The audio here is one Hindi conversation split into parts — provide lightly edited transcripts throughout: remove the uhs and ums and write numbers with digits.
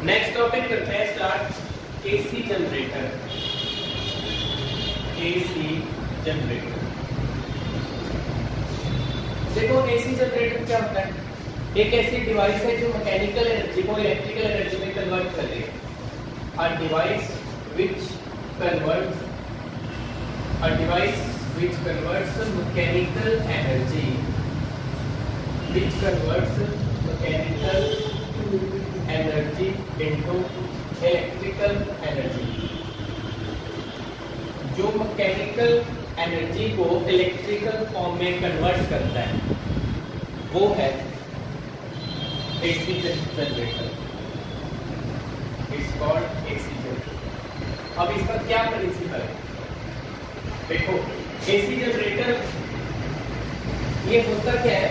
नेक्स्ट टॉपिक करते हैं start AC generator. AC generator, देखो एसी जनरेटर क्या होता है? एक ऐसी डिवाइस है जो मैकेनिकल एनर्जी को इलेक्ट्रिकल एनर्जी में कन्वर्ट कर रही है। A device which converts mechanical energy into electrical energy, जो मैकेनिकल एनर्जी को इलेक्ट्रिकल फॉर्म में कन्वर्ट करता है वो है AC generator. It's called AC generator. अब इसका क्या प्रिंसिपल है? देखो एसी जनरेटर ये होता क्या है,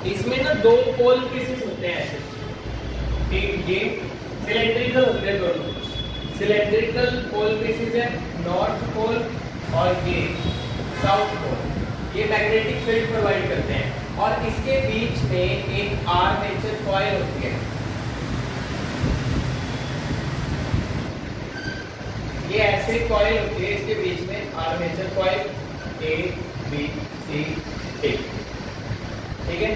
इसमें ना दो पोल पीसेस होते हैं ऐसे, एक ये सिलेंड्रिकल होते हैं, दोनों सिलेंड्रिकल पोल पीसेस है, नॉर्थ पोल और ये साउथ पोल। ये मैग्नेटिक फील्ड प्रोवाइड करते हैं और इसके बीच में एक आर्मेचर कॉइल होती है। ये ऐसे कॉइल होती है, इसके बीच में armature coil A B C D, ठीक है।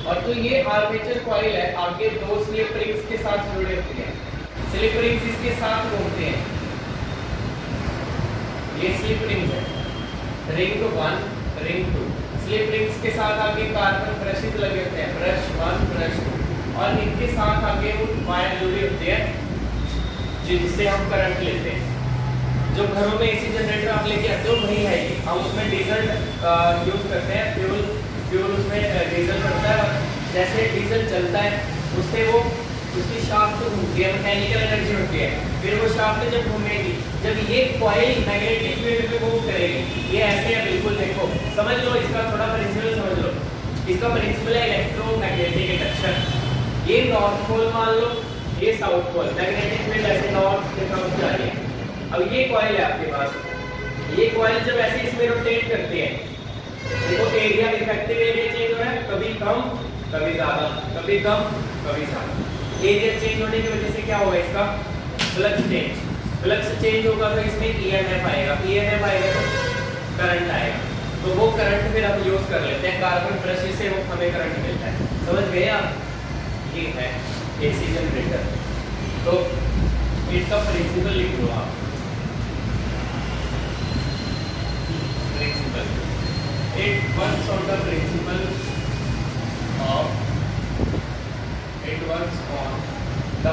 और जो ये आर्मेचर कॉइल है आगे दो स्लिप रिंग्स के साथ जुड़े होते हैं। स्लिप रिंग्स इसके साथ घूमते हैं, ये स्लिप रिंग्स है, रिंग 1 रिंग 2। स्लिप रिंग्स के साथ आगे कार्बन ब्रशेस लगे होते हैं, ब्रश 1 ब्रश 2, और इनके साथ आगे वो वायर जुड़ी होती है जिससे हम करंट लेते हैं। जो घरों में एसी जनरेटर आप लेके आते हो वही है ये। हम उसमें डीजल यूज करते हैं, फ्यूल उसमें डीजल पड़ता है, और जैसे डीजल चलता है उससे वो उसकी शाफ्ट घूमती है, मैकेनिकल एनर्जी होती है। फिर वो शाफ्ट जब घूमेगी, जब ये कॉइल मैग्नेटिक फील्ड में मूव करेगी, ये ऐसे है बिल्कुल, देखो समझ लो इसका थोड़ा प्रिंसिपल समझ लो। इसका प्रिंसिपल है इलेक्ट्रोमैग्नेटिक इंडक्शन। ये नॉर्थ पोल मान लो, ये साउथ पोल, मैग्नेटिक फील्ड ऐसे नॉर्थ की तरफ जा रही है। अब ये कॉइल है आपके पास, ये कॉइल जब ऐसे इसमें रोटेट करते हैं, देखो एरिया, इफेक्टिव एरिया चेंज हो रहा है, कभी कम कभी ज्यादा, कभी कम कभी ज्यादा। एरिया चेंज होने की वजह से क्या होगा, इसका फ्लक्स चेंज, फ्लक्स चेंज होगा तो इसमें ईएमएफ आएगा, ईएमएफ आएगा तो करंट आएगा, तो वो करंट फिर हम यूज कर लेते हैं, कार्बन ब्रशेस से वो हमें करंट मिलता है। समझ गए आप? ये है एसी जनरेटर। तो इसका प्रिंसिपल लिख लो आप, principal it works on the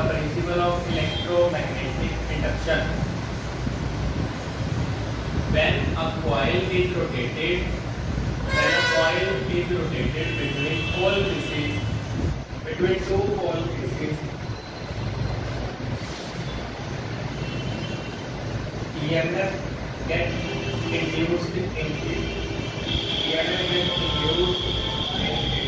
principle of electromagnetic induction. when a coil is rotated between pole pieces, between two pole pieces, EMF gets induced in it. EMF gets induced in it.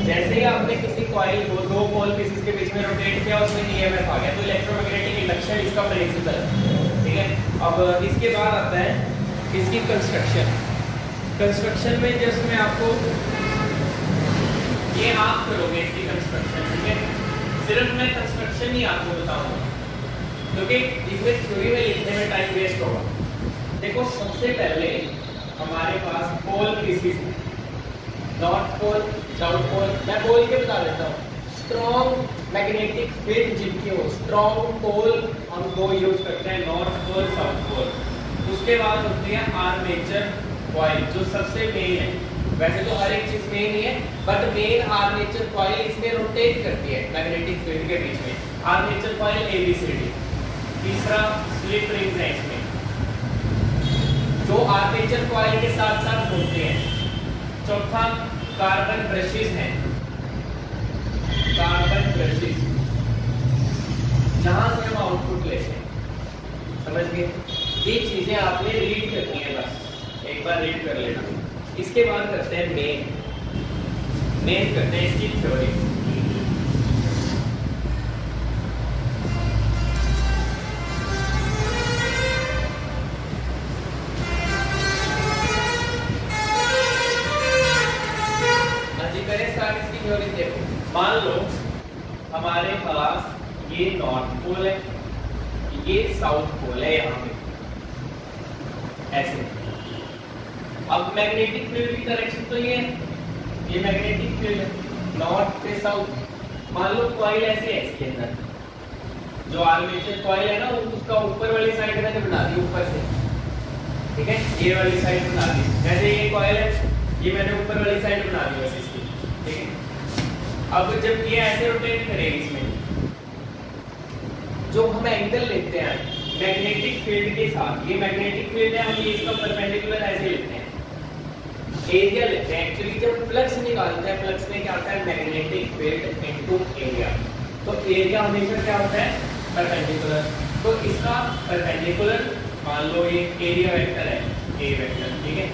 जैसे ही आपने किसी कॉइल को दो पोल पीसेस के बीच में रोटेट किया, उसमें EMF आ गया, तो इलेक्ट्रोमैग्नेटिक इंडक्शन इसका प्रिंसिपल है, ठीक है। अब इसके बाद आता है इसकी कंस्ट्रक्शन। कंस्ट्रक्शन में जस्ट मैं आपको ये आप करोगे इसकी कंस्ट्रक्शन, ठीक है। सिर्फ मैं कंस्ट्रक्शन ही आपको बताऊंगा क्योंकि इसमें थ्योरी में लिखने में टाइम वेस्ट होगा। देखो सबसे पहले हमारे पास pole pieces, north pole south pole, मैं बोल के बता देता हूँ। स्ट्रॉन्ग मैग्नेटिक फील्ड जिनकी हो, स्ट्रॉन्ग पोल हम दो यूज करते हैं, नॉर्थ पोल साउथ पोल। उसके बाद होती है आर्मेचर कॉइल जो सबसे मेन है। वैसे तो हर एक चीज मेन ही है, बट मेन आर्मेचर कॉइल इसमें रोटेट करती है मैग्नेटिक फील्ड के बीच में। Armature coil ABCD। तीसरा स्लिप रिंग्स है इसमें जो आर्मेचर कॉइल के साथ साथ घूमते हैं। चौथा कार्बन ब्रशेस हैं, कार्बन ब्रशेस जहां से हम आउटपुट लेते हैं। समझ गए? ये चीजें आपने रीड करनी है, बस एक बार रीड कर लेना। इसके बाद करते हैं मेन करते हैं इसकी थ्योरी। मान लो हमारे पास ये नॉर्थ पोल है, ये साउथ पोल है, यहाँ पे ऐसे। अब मैग्नेटिक फील्ड की डायरेक्शन तो ये है, ये मैग्नेटिक फील्ड है नॉर्थ से साउथ। मान लो कॉइल ऐसे है, इसके अंदर जो आर्मेचर कॉइल है ना, उसका ऊपर वाली साइड मैंने बना दी ऊपर से, ठीक है, ये वाली साइड बना दी। जैसे ये कॉइल है, ये मैंने ऊपर वाली साइड बना दी बस इसकी, ठीक है। अब जब ये ऐसे रोटेट करेगी इसमें, जो हम एंगल लेते हैं मैग्नेटिक फील्ड के साथ, ये मैग्नेटिक फील्ड है, हम ये इसका परपेंडिकुलर ऐसे लेते हैं, एरिया लेते हैं। एक्चुअली जब फ्लक्स निकालते हैं, फ्लक्स में क्या आता है, मैग्नेटिक फील्ड इनटू एरिया। तो एरिया हमेशा क्या होता है, परपेंडिकुलर। तो इसका परपेंडिकुलर, मान लो ये एरिया वेक्टर है, ए वेक्टर, ठीक है,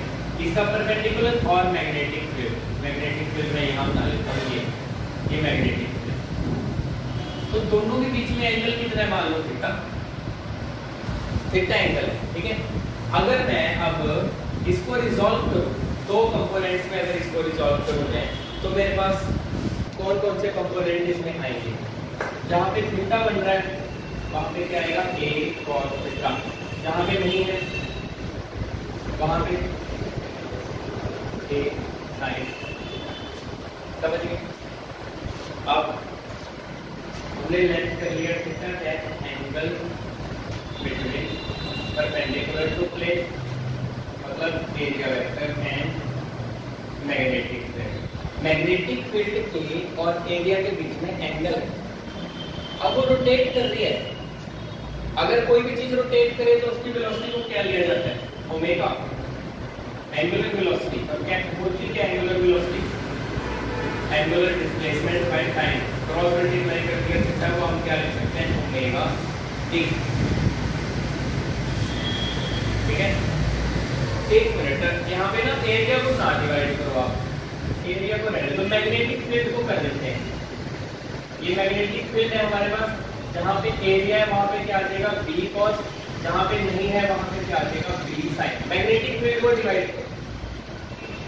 इसका परपेंडिकुलर और मैग्नेटिक फील्ड में यहाँ बना लेता हूँ, ये मैग्नेटिक फील्ड। तो दोनों के बीच में एंगल कितना है, मान लो थीटा, थीटा एंगल है, ठीक है। अगर मैं अब इसको रिजॉल्व करूँ, दो कंपोनेंट्स में अगर इसको रिजॉल्व करूँ मैं, तो मेरे पास कौन कौन से कंपोनेंट इसमें आएंगे। जहाँ पे थीटा बन रहा है वहाँ पे क्या आएगा, ए कॉस थीटा। जहाँ पे नहीं है वहाँ पे ए साइन। समझ गए? अब हमने लेंथ कर लिया थीटा क्या है, angle between perpendicular to plane, मतलब area vector and magnetic field. Magnetic field के और एरिया के बीच में एंगल है। अब वो रोटेट कर रही है, अगर कोई भी चीज रोटेट करे तो उसकी वेलोसिटी को क्या लिया जाता है, ओमेगा, एंगुलर वेलोसिटी। और क्या होती है angular velocity, angular displacement by time, cross multiply करके थीटा को हम क्या लिख सकते हैं, ओमेगा टी, ठीक है। एक मिनट, यहाँ पे ना एरिया को ना डिवाइड करो आप, एरिया को रहने दो, मैग्नेटिक फील्ड को कर देते हैं। ये मैग्नेटिक फील्ड है हमारे पास, जहाँ पे एरिया है वहाँ पे क्या आ जाएगा, बी कॉस, जहाँ पे नहीं है वहाँ पे क्या आ जाएगा, बी साइन। मैग्नेटिक फील्ड को डिवाइड करो,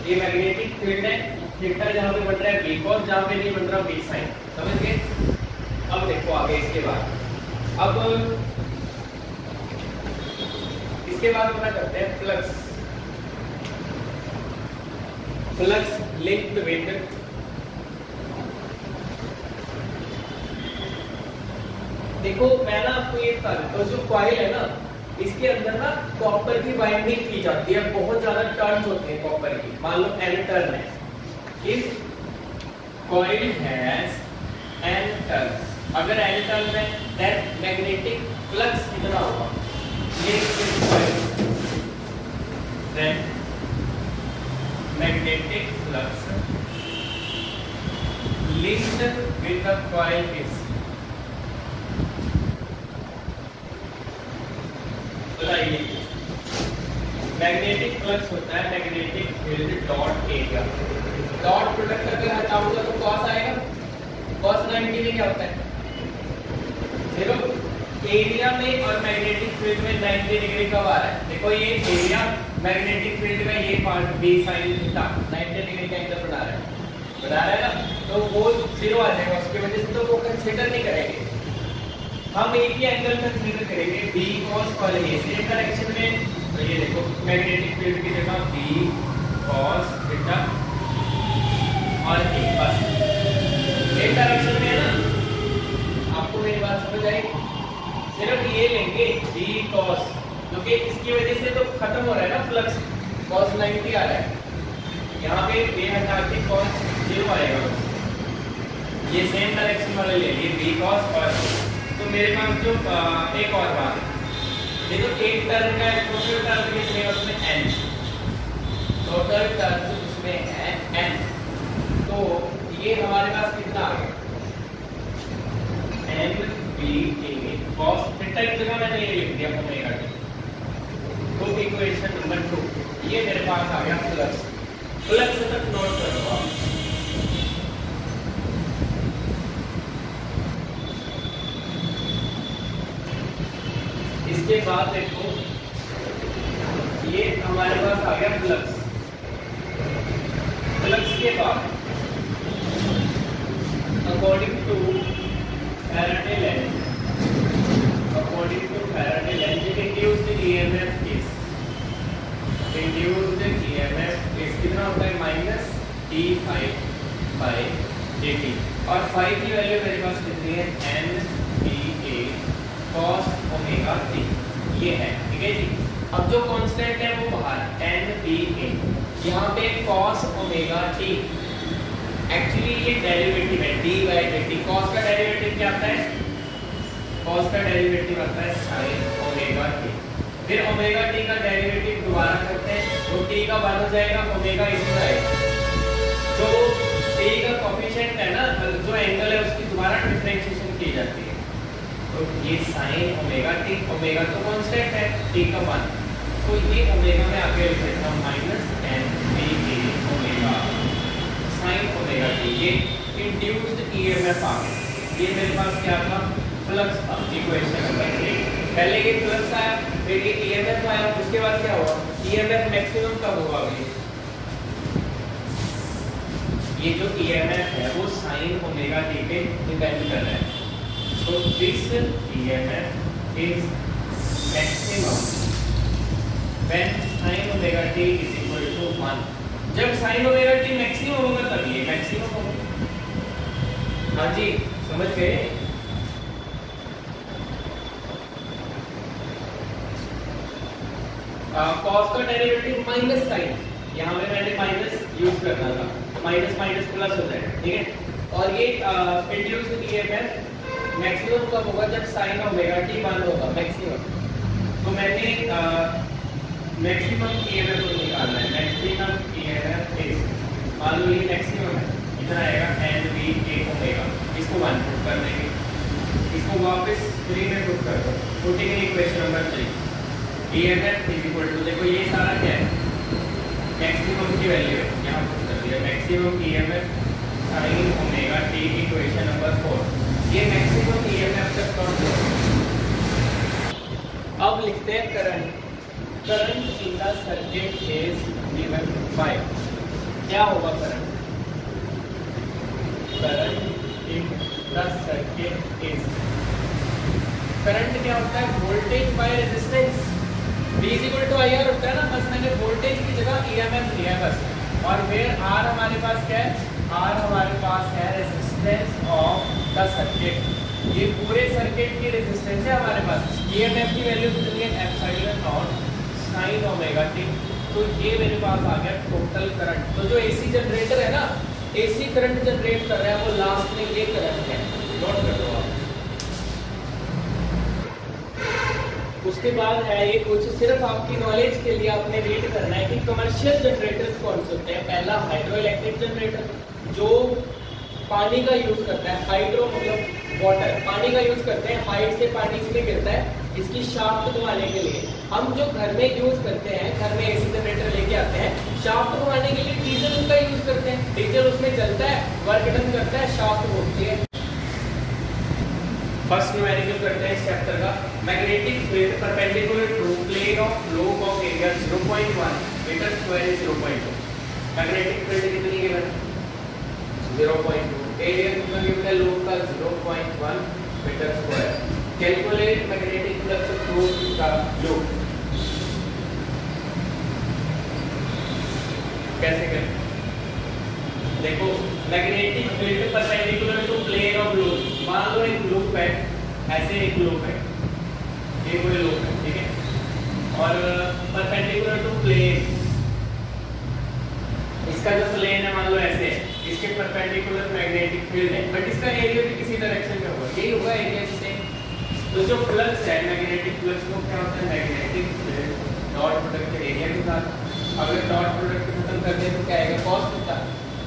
ये मैग्नेटिक फील्ड है, थीटा जहाँ पे बन रहा है बी कॉस, जहाँ पे नहीं बन रहा बी साइन। समझ गए? अब देखो आगे इसके बाद, अब इसके बाद अपना करते हैं फ्लक्स। फ्लक्स लिंक्ड विद देखो, मैं ना आपको ये बता देता हूँ, जो कॉइल है ना, इसके अंदर ना कॉपर की बाइंडिंग की जाती है, बहुत ज्यादा टर्न्स होते हैं कॉपर की। मान लो n टर्न है, if coil has n turns, अगर n टर्न है देन मैग्नेटिक फ्लक्स कितना होगा, ये then magnetic flux linked with the coil is, बताइए, मैग्नेटिक फ्लक्स होता है magnetic field dot area. Dot product अगर हटाऊंगा तो कॉस आएगा, कॉस 90 में क्या होता है, 0। एरिया में और मैग्नेटिक फील्ड में 90 डिग्री कब आ रहा है, देखो ये एरिया, मैग्नेटिक फील्ड में ये part B sine theta 90 degree का एंगल बना रहा है ना, तो वो 0 आ जाएगा, उसकी वजह से तो वो कंसीडर नहीं करेंगे। हम एक ही एंगल कंसीडर करेंगे, बी कॉस और ए सेम डायरेक्शन में, तो ये देखो मैग्नेटिक फील्ड की जगह बी कॉस थीटा और ए, बस सेम डायरेक्शन में है ना। आपको मेरी बात समझ आई? सिर्फ ये लेंगे बी कॉस, क्योंकि इसकी वजह से तो खत्म हो रहा है ना फ्लक्स, कॉस 90 आ रहा है, यहाँ पे बी हटा के कॉस 0 आएगा, ये सेम डायरेक्शन वाले ले लिए बी कॉस और। तो मेरे पास जो एक और बात है, देखो एक टर्न का टोटल टर्न कितने है उसमें n, टोटल टर्न उसमें है n, तो ये हमारे पास कितना आ गया, n b a cos theta की जगह मैंने ये लिख दिया ओमेगा t। तो इक्वेशन नंबर 2 ये मेरे पास आ गया फ्लक्स। फ्लक्स तक नोट करो आप। इसके बाद देखो ये हमारे पास आ गया फ्लक्स। फ्लक्स के बाद according to Faraday length induced EMF is कितना होता है माइनस d∅dt और phi की वैल्यू मेरे पास कितनी है NBA cos ओमेगा t ये है, ठीक है जी। अब जो कांस्टेंट है वो बाहर NBA, यहाँ पे cos ओमेगा t एक्चुअली ये डेरिवेटिव है d/dt। cos का डेरिवेटिव क्या आता है? cos का डेरिवेटिव आता है sin ओमेगा t। फिर ओमेगा t का डेरिवेटिव दोबारा करते हैं तो t का 1 हो जाएगा, ओमेगा इसी का है। जो t का कोएफिशिएंट है ना, जो एंगल है उसकी दोबारा डिफरेंशिएशन की जाती है। तो ये sin ओमेगा t, ओमेगा तो कांस्टेंट है, t का 1, तो ये ओमेगा में आगे लिख देता हूं -nba omega sin omega t। ये इंड्यूस्ड ईएमएफ आ गया। ये मेरे पास क्या था? फ्लक्स था। Equation number 3। पहले ये फ्लक्स आया, फिर ये ईएमएफ आया, उसके बाद क्या हुआ? ईएमएफ मैक्सिमम कब होगा? ये जो ईएमएफ है वो sin ओमेगा t पे डिपेंड कर रहा है। So this EMF is maximum when sin omega t is equal to 1। जब sin omega t मैक्सिमम होगा तब ये मैक्सिमम होगा। हाँ जी, समझ गए? cos का डेरिवेटिव माइनस साइन, यहाँ पे मैंने माइनस यूज करना था, माइनस माइनस प्लस हो जाएगा, ठीक है। और ये इंड्यूस्ड ईएमएफ मैक्सिमम कब होगा? जब sin ओमेगा t 1 होगा मैक्सिमम। तो मैंने मैक्सिमम ईएमएफ को निकालना है। मैक्सिमम ईएमएफ इज, मान लो ये मैक्सिमम है, इतना आएगा nba ओमेगा। इसको 1 पुट कर देंगे, इसको वापस 3 में पुट कर दो, putting in equation number 3। EMF is equal to, देखो ये सारा क्या है? मैक्सिमम की वैल्यू है, यहाँ पुट कर दिया maximum EMF sin omega t equation number 4। ये मैक्सिमम ईएमएफ तक पहुंच गया। अब लिखते हैं current. Current in the circuit is given bye, क्या होगा current? Current in the circuit is, current क्या होता है? Voltage by resistance. V = IR होता है ना, बस मैंने वोल्टेज की जगह ईएमएफ लिया है बस। और वेयर R हमारे पास क्या है? R हमारे पास है रेजिस्टेंस ऑफ द सर्किट। ये पूरे सर्किट की रेजिस्टेंस है हमारे पास। ईएमएफ की वैल्यू कितनी है? Epsilon not sin omega t। तो ये मेरे पास आ गया टोटल करंट। तो जो एसी जनरेटर है ना, एसी करंट जनरेट कर रहा है, वो लास्ट में ये करंट है, नोट कर लो आप। उसके बाद है ये कुछ सिर्फ आपकी नॉलेज के लिए आपने रीड करना है कि कमर्शियल जनरेटर्स कौन से होते हैं। पहला हाइड्रो इलेक्ट्रिक जनरेटर, जो पानी का यूज करता है। हाइड्रो मतलब वाटर, पानी का यूज करते हैं, हाइट से पानी इसमें गिरता है, इसकी शाफ्ट घुमाने के लिए। हम जो घर में यूज करते हैं, घर में एसी जनरेटर लेके आते हैं, शाफ्ट घुमाने के लिए डीजल का यूज करते हैं। डीजल उसमें चलता है, वर्क डन करता है, शाफ्ट घूमती है। फर्स्ट न्यूमेरिकल करते हैं इस चैप्टर का। Magnetic field perpendicular to plane of loop of area 0.1 metre square is 0.2। Magnetic field कितनी गिवन? 0.2। एरिया कितना गिवन है? लोब का 0.1 metre square. Calculate magnetic flux through the loop. कैसे करें? देखो, magnetic field perpendicular to plane of loop. मान लो एक लूप है, ऐसे एक लूप है, ये पूरे लूप है, ठीक है, और परपेंडिकुलर टू प्लेन, इसका जो प्लेन है मान लो ऐसे है, इसके परपेंडिकुलर मैग्नेटिक फील्ड है, बट इसका एरिया भी किसी डायरेक्शन में होगा, यही होगा एरिया से। तो जो फ्लक्स है, मैग्नेटिक फ्लक्स को क्या होता है? Magnetic field dot product area के साथ। अगर डॉट प्रोडक्ट खत्म कर दे तो क्या आएगा? कॉस होता है।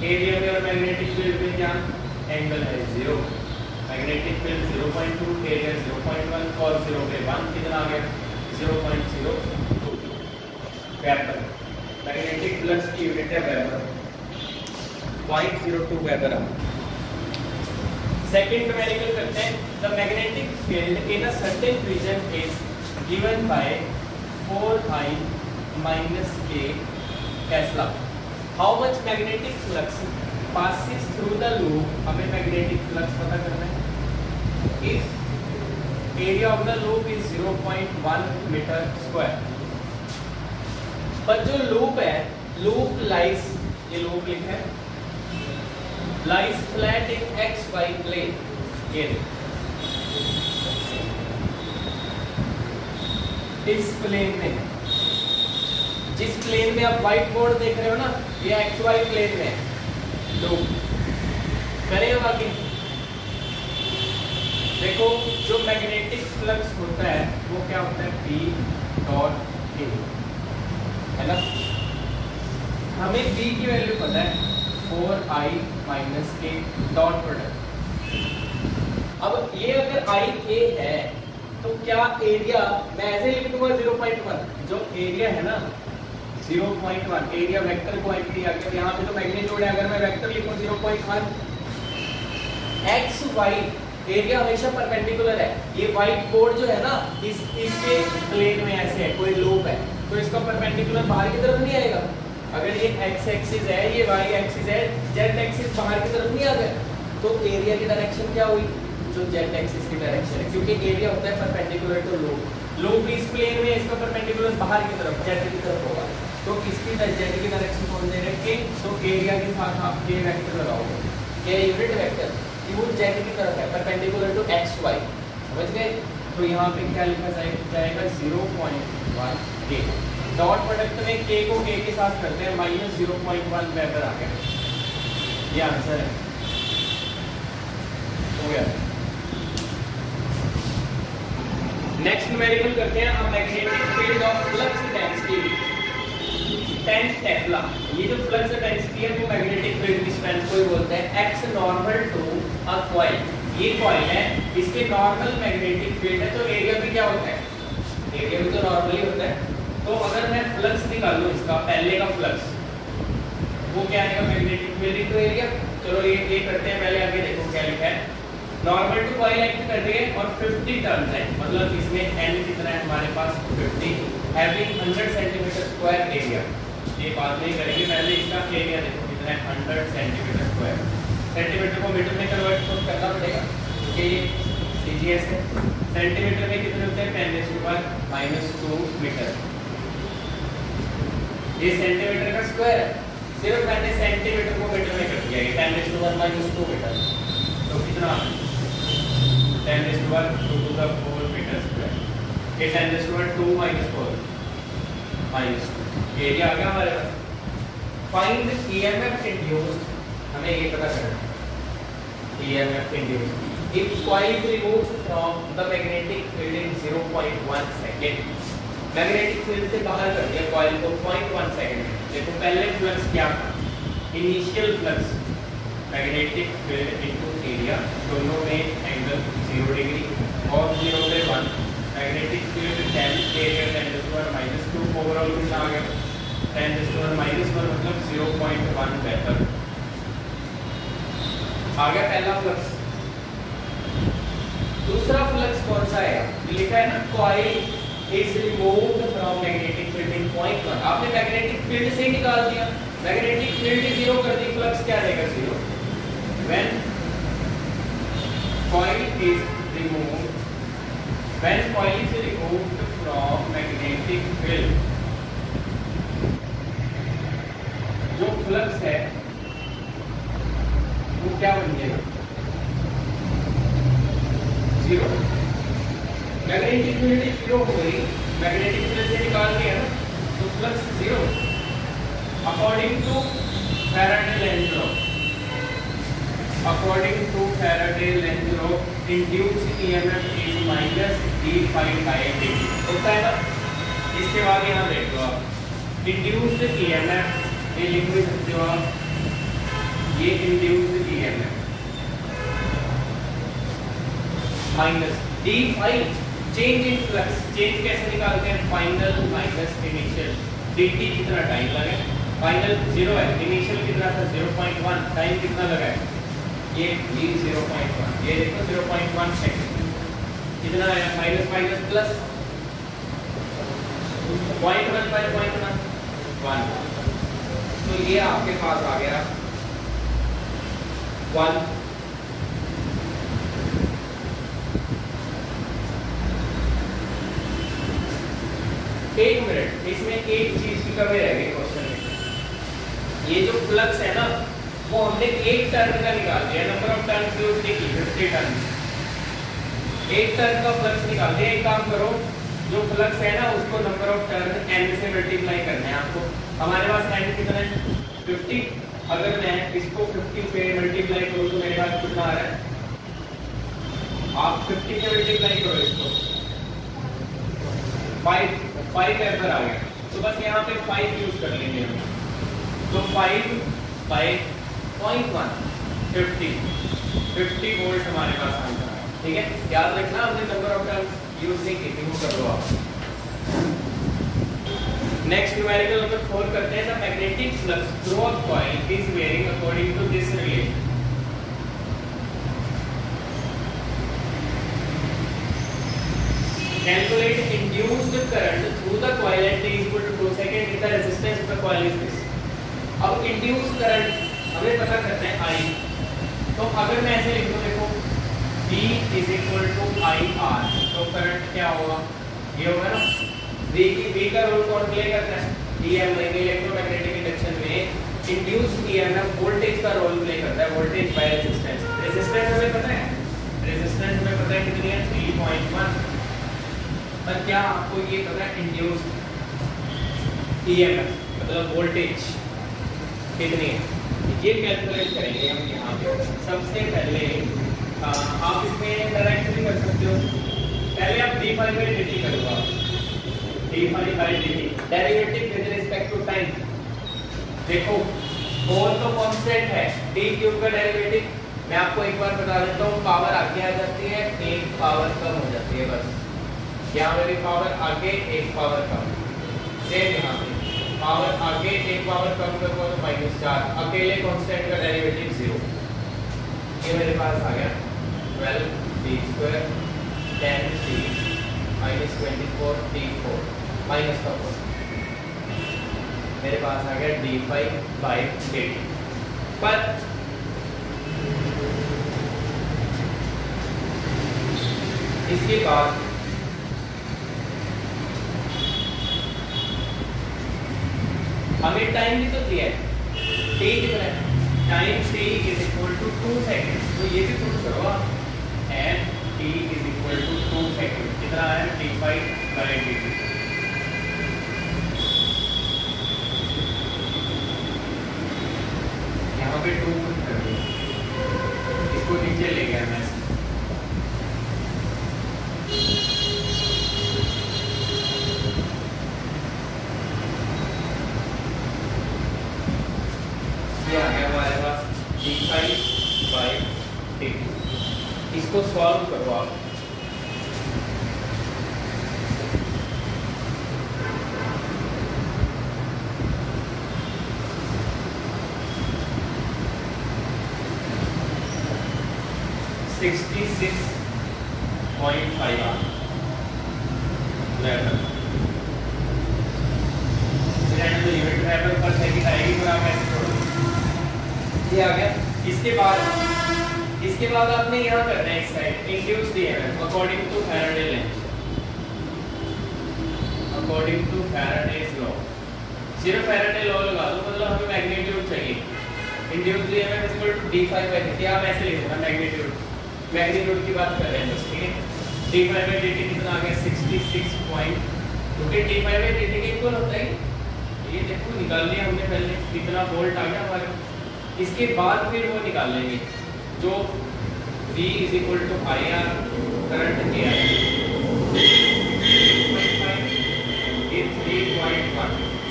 एरिया में और मैग्नेटिक फील्ड में क्या एंगल है? 0। मैग्नेटिक फील्ड 0.2, एरिया 0.1, cos 0 पे 1 कितना आ गया? 0.02 वेबर। मैग्नेटिक फ्लक्स की यूनिट है वेबर, 0.02 वेबर। सेकंड न्यूमेरिकल करते हैं। The magnetic field in a certain region is given by 4I - K tesla. How much magnetic flux passes through the loop, हमें मैग्नेटिक फ्लक्स पता करना है। If area of the loop is 0.1 metre square, पर जो लूप है, लूप लाइज, ये लूप लिखा है, lies flat in x y plane, ये इस प्लेन में, जिस प्लेन में आप व्हाइट बोर्ड देख रहे हो ना, ये एक्स वाई प्लेन में है लूप। करेंगे बाकी देखो, जो मैग्नेटिक फ्लक्स होता है वो क्या होता है, B डॉट A है ना। हमें B की वैल्यू पता है 4I minus K dot product. अब ये अगर IA है तो क्या एरिया, मैं ऐसे लिख दूंगा 0.1, जो एरिया है ना 0.1, एरिया वेक्टर क्वांटिटी आ गया। यहाँ पे तो मैग्नीट्यूड है, अगर मैं वेक्टर लिखूं 0.1, एक्स वाई एरिया हमेशा परपेंडिकुलर है। ये व्हाइट बोर्ड जो है ना, इसके प्लेन में ऐसे है, कोई लूप है, तो इसका परपेंडिकुलर बाहर की तरफ नहीं आएगा। अगर ये एक्स एक्सिस है, ये वाई एक्सिस है, जेड एक्सिस बाहर की तरफ नहीं आ गया, तो एरिया की डायरेक्शन क्या हुई, जो जेड एक्सिस की डायरेक्शन है, क्योंकि एरिया होता है परपेंडिकुलर टू लूप। लूप इस प्लेन में, इसका परपेंडिकुलर बाहर की तरफ जेड की तरफ होगा, तो इसकी जेड की डायरेक्शन कौन दे रखे, तो एरिया के साथ आप के वेक्टर लगाओगे, के यूनिट वेक्टर, वो जेड की तरफ है, परपेंडिकुलर टू एक्स वाई, समझ गए। तो यहाँ पे क्या लिखा जाएगा 0.1 के डॉट प्रोडक्ट में के को के के साथ करते हैं, माइनस 0.1 वेबर आ गया, ये आंसर है, हो गया। नेक्स्ट न्यूमेरिकल करते हैं, हम magnetic field of flux density 10 Tesla. ये जो फ्लक्स डेंसिटी है वो मैग्नेटिक फील्ड की स्ट्रेंथ को ही बोलते हैं, x normal to a coil. ये कॉइल है, इसके नॉर्मल मैग्नेटिक फील्ड है, तो एरिया भी क्या होता है, एरिया भी तो नॉर्मली होता है। तो अगर मैं फ्लक्स निकालूं इसका, पहले का फ्लक्स, वो क्या आएगा, मैग्नेटिक फील्ड इनटू एरिया। चलो ये करते हैं, पहले आगे देखो क्या लिखा है, नॉर्मल टू कॉइल एक्ट कर रही है और 50 टर्न्स है, मतलब इसमें n कितना है हमारे पास 50, हैविंग 100 सेंटीमीटर स्क्वायर एरिया। ये बात नहीं करेंगे, पहले इसका एरिया देखो कितना है, 100 सेंटीमीटर स्क्वायर। सेंटीमीटर को मीटर में कन्वर्ट करना पड़ेगा क्योंकि ये सीजीएस है। सेंटीमीटर में कितने होते हैं, 10⁻⁻² मीटर। ये सेंटीमीटर का स्क्वायर है, सिर्फ मैंने सेंटीमीटर को मीटर में कर दिया, ये 10⁻⁻² मीटर, तो कितना 10⁻²⁴ मीटर स्क्वायर, ये 10⁻² - 4 -2 एरिया आ गया हमारे पास। फाइंड ईएमएफ इंड्यूस्ड, हमें ये पता करना है EMF induced if coil is removed from the magnetic field in 0.1 second. Magnetic field से बाहर कर दिया कॉइल को 0.1 सेकंड में। देखो पहले फ्लक्स क्या था, initial flux magnetic field into area, दोनों में एंगल 0 डिग्री और 0 से 1, मैग्नेटिक फील्ड 10, एरिया 10⁻⁻², ओवरऑल कितना आ गया 10⁻⁻1, मतलब 0.1 वेबर आ गया पहला फ्लक्स। दूसरा फ्लक्स कौन सा है, लिखा है ना, coil is removed from magnetic field इन 0.1। आपने मैग्नेटिक फील्ड से निकाल दिया, मैग्नेटिक फील्ड 0 कर दी, फ्लक्स क्या देगा 0। When coil is removed, when coil is removed from magnetic field, जो फ्लक्स है वो क्या बन जाएगा 0। मैग्नेटिक फील्ड 0 हो गई, मैग्नेटिक फील्ड से निकाल दिया ना, तो flux 0। According to Faraday Lenz law, according to Faraday Lenz law, induced EMF is -d∅dt होता है ना। इसके बाद यहाँ देख लो आप, इंड्यूस्ड ईएमएफ, ये लिख भी सकते हो आप, ये induced EMF minus d∅, change in flux. Change कैसे निकालते हैं, फाइनल माइनस इनिशियल, dt कितना टाइम लगे, फाइनल 0 है, इनिशियल कितना था 0.1, टाइम कितना लगा है, ये भी 0.1, ये देखो 0.1 सेकंड, कितना है माइनस माइनस प्लस 0.1 बाय 0.1, तो ये आपके पास आ गया 1 एक मिनट, इसमें एक चीज की कमी रह गई क्वेश्चन में। ये जो फ्लक्स है ना वो हमने एक टर्न का निकाल दिया, नंबर ऑफ टर्न्स यूज नहीं की, 50 टर्न, एक टर्न का फ्लक्स निकाल दिया। एक काम करो, जो फ्लक्स है ना उसको नंबर ऑफ टर्न n से मल्टीप्लाई करना है आपको। हमारे पास n कितना है 50, अगर मैं इसको 50 पे मल्टीप्लाई करूं तो मेरे पास कितना आ रहा है, आप 50 से मल्टीप्लाई करो इसको, 5 एम्पर आ गया, तो बस यहाँ पे 5 यूज कर लेंगे हम। तो 5 बाय 0.1 50 वोल्ट हमारे पास आंसर है। ठीक है, याद रखना हमने नंबर ऑफ टर्म्स यूज नहीं की थी, वो कर दो आप। नेक्स्ट न्यूमेरिकल नंबर 4 करते हैं। The magnetic flux through a coil is varying according to this relation. Calculate induced current through the coil at t equal to 2 seconds if the resistance of the coil is this। अब induced current हमें पता करना है I, तो अगर मैं ऐसे लिखूं, देखो V is equal to IR, तो करंट क्या होगा, ये होगा ना। V का रोल कौन प्ले करता है, EM लेंगे इलेक्ट्रोमैग्नेटिक इंडक्शन में। इंड्यूस्ड EMF वोल्टेज का रोल प्ले करता है, वोल्टेज बाय रेजिस्टेंस। रेजिस्टेंस हमें पता है, रेजिस्टेंस हमें पता है कितनी है 3.1, पर क्या आपको ये पता है इंड्यूस्ड EMF मतलब वोल्टेज कितनी है, ये कैलकुलेट करेंगे हम यहाँ पे। सबसे पहले आप इसमें डायरेक्टली कर सकते हो, पहले आप d∅dt करोगे, d∅dt derivative with respect to time. देखो और तो कांस्टेंट है, d क्यूब का डेरिवेटिव मैं आपको एक बार बता देता हूँ, पावर आगे आ जाती है, एक पावर कम हो जाती है, बस यहाँ पे भी पावर आगे एक पावर कम, सेम यहाँ पे पावर आगे एक पावर कम करूँगा तो -4, अकेले कांस्टेंट का डेरिवेटिव 0। ये मेरे पास आ गया 12d² 10t -24 t4 माइनस का 4, मेरे पास आ गया d∅dt। पर इसके बाद हमें टाइम भी तो दिया है, t कितना है, time t is equal to 2 second, तो ये भी पुट करो आप, and t is equal to 2 second, कितना है d∅dt। यहाँ पे 2 पुट कर दो, इसको नीचे ले गया मैं, ये आ गया हमारे पास d∅dt। इसको सॉल्व करो आप, ये आ गया। इसके बाद आपने यहाँ करना है इस side induced EMF according to Faraday length, according to Faraday's law. सिर्फ फैराडे लॉ लगा दो, मतलब हमें मैग्नीट्यूड चाहिए। Induced EMF is equal to d∅dt, आप ऐसे लिख देना मैग्नीट्यूड की बात कर रहे हैं बस, ठीक है। d∅dt कितना आ गया 66 पॉइंट, क्योंकि d∅dt के इक्वल होता है ये, देखो निकाल लिया हमने पहले, कितना वोल्ट आ गया हमारे। इसके बाद फिर वो निकाल लेंगे जो V is equal to IR current AI,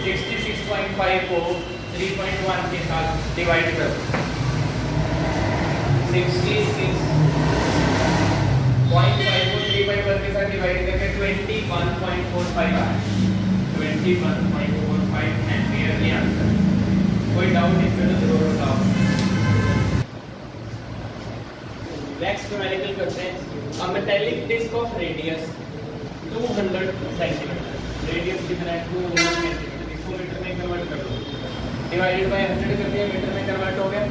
66.5 को 3.1 के साथ डिवाइड कर, 66.5 को 3.1 के साथ डिवाइड करके 21.45 आया, 21.45 एम्पियर ये आंसर। कोई डाउट इसमें तो जरूर बताओ। नेक्स्ट न्यूमेरिकल करते हैं। A metallic disc of radius 200 centimetre, radius कितना है 200 सेंटीमीटर, इसको मीटर में कन्वर्ट कर दो, डिवाइडेड बाय 100 कर दिया, मीटर में कन्वर्ट हो गया।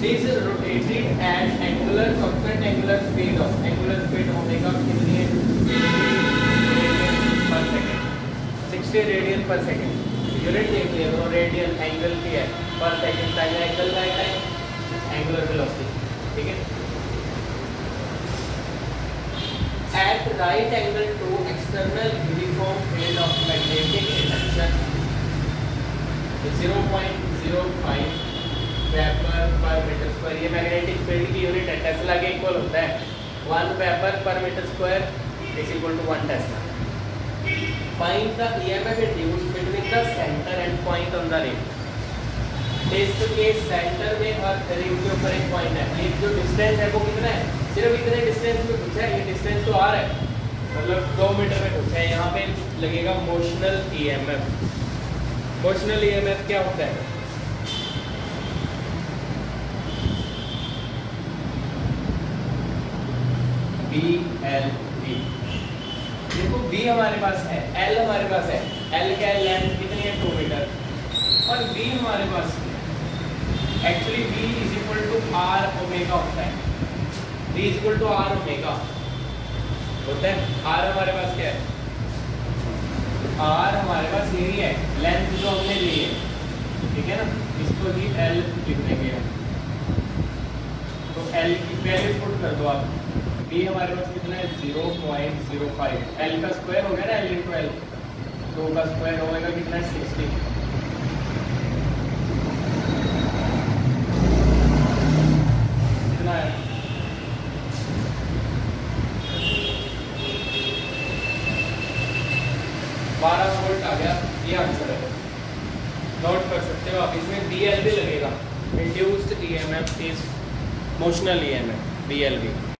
is rotated at angular constant angular speed omega कितनी है 60 रेडियन पर सेकंड। यूनिट देख लिया तो रेडियन एंगल की है पर सेकंड, टाइम एंगल का टाइम एंगुलर वेलोसिटी, ठीक है। At right angle to external uniform field of magnetic induction 0.05 weber पर मीटर स्क्वायर। ये मैग्नेटिक फील्ड की यूनिट है, टेस्ला के इक्वल होता है। 1 वेपर पर metre square is equal to 1 tesla. Find the EMF induced between the center and point on the ring। Test के सेंटर में और रिंग के ऊपर एक पॉइंट है, एक जो डिस्टेंस है वो कितना है, सिर्फ इतने डिस्टेंस में पूछा है। ये डिस्टेंस तो आ रहा है, मतलब 2 मीटर में पूछा है। यहाँ पे लगेगा मोशनल ईएमएफ। मोशनल ईएमएफ क्या होता है? BLV। देखो B हमारे पास है, L हमारे पास है। L क्या है, लेंथ कितनी है 2 मीटर, और B हमारे पास actually B is equal to R omega होता है। B is equal to R omega होता है। R हमारे पास क्या है, R हमारे पास यही है, लेंथ जो हमने ली है, ठीक है ना। इसको भी L लिख देंगे हम, तो L की वैल्यू पुट कर दो आप। B हमारे पास कितना है 0.05, L का स्क्वायर हो गया ना, L इंटू L, 2 का स्क्वायर होगा कितना है 60। कितना है 12 वोल्ट आ गया, ये आंसर है। नोट कर सकते हो आप, इसमें BLV लगेगा। Induced EMF is motional EMF, BLV।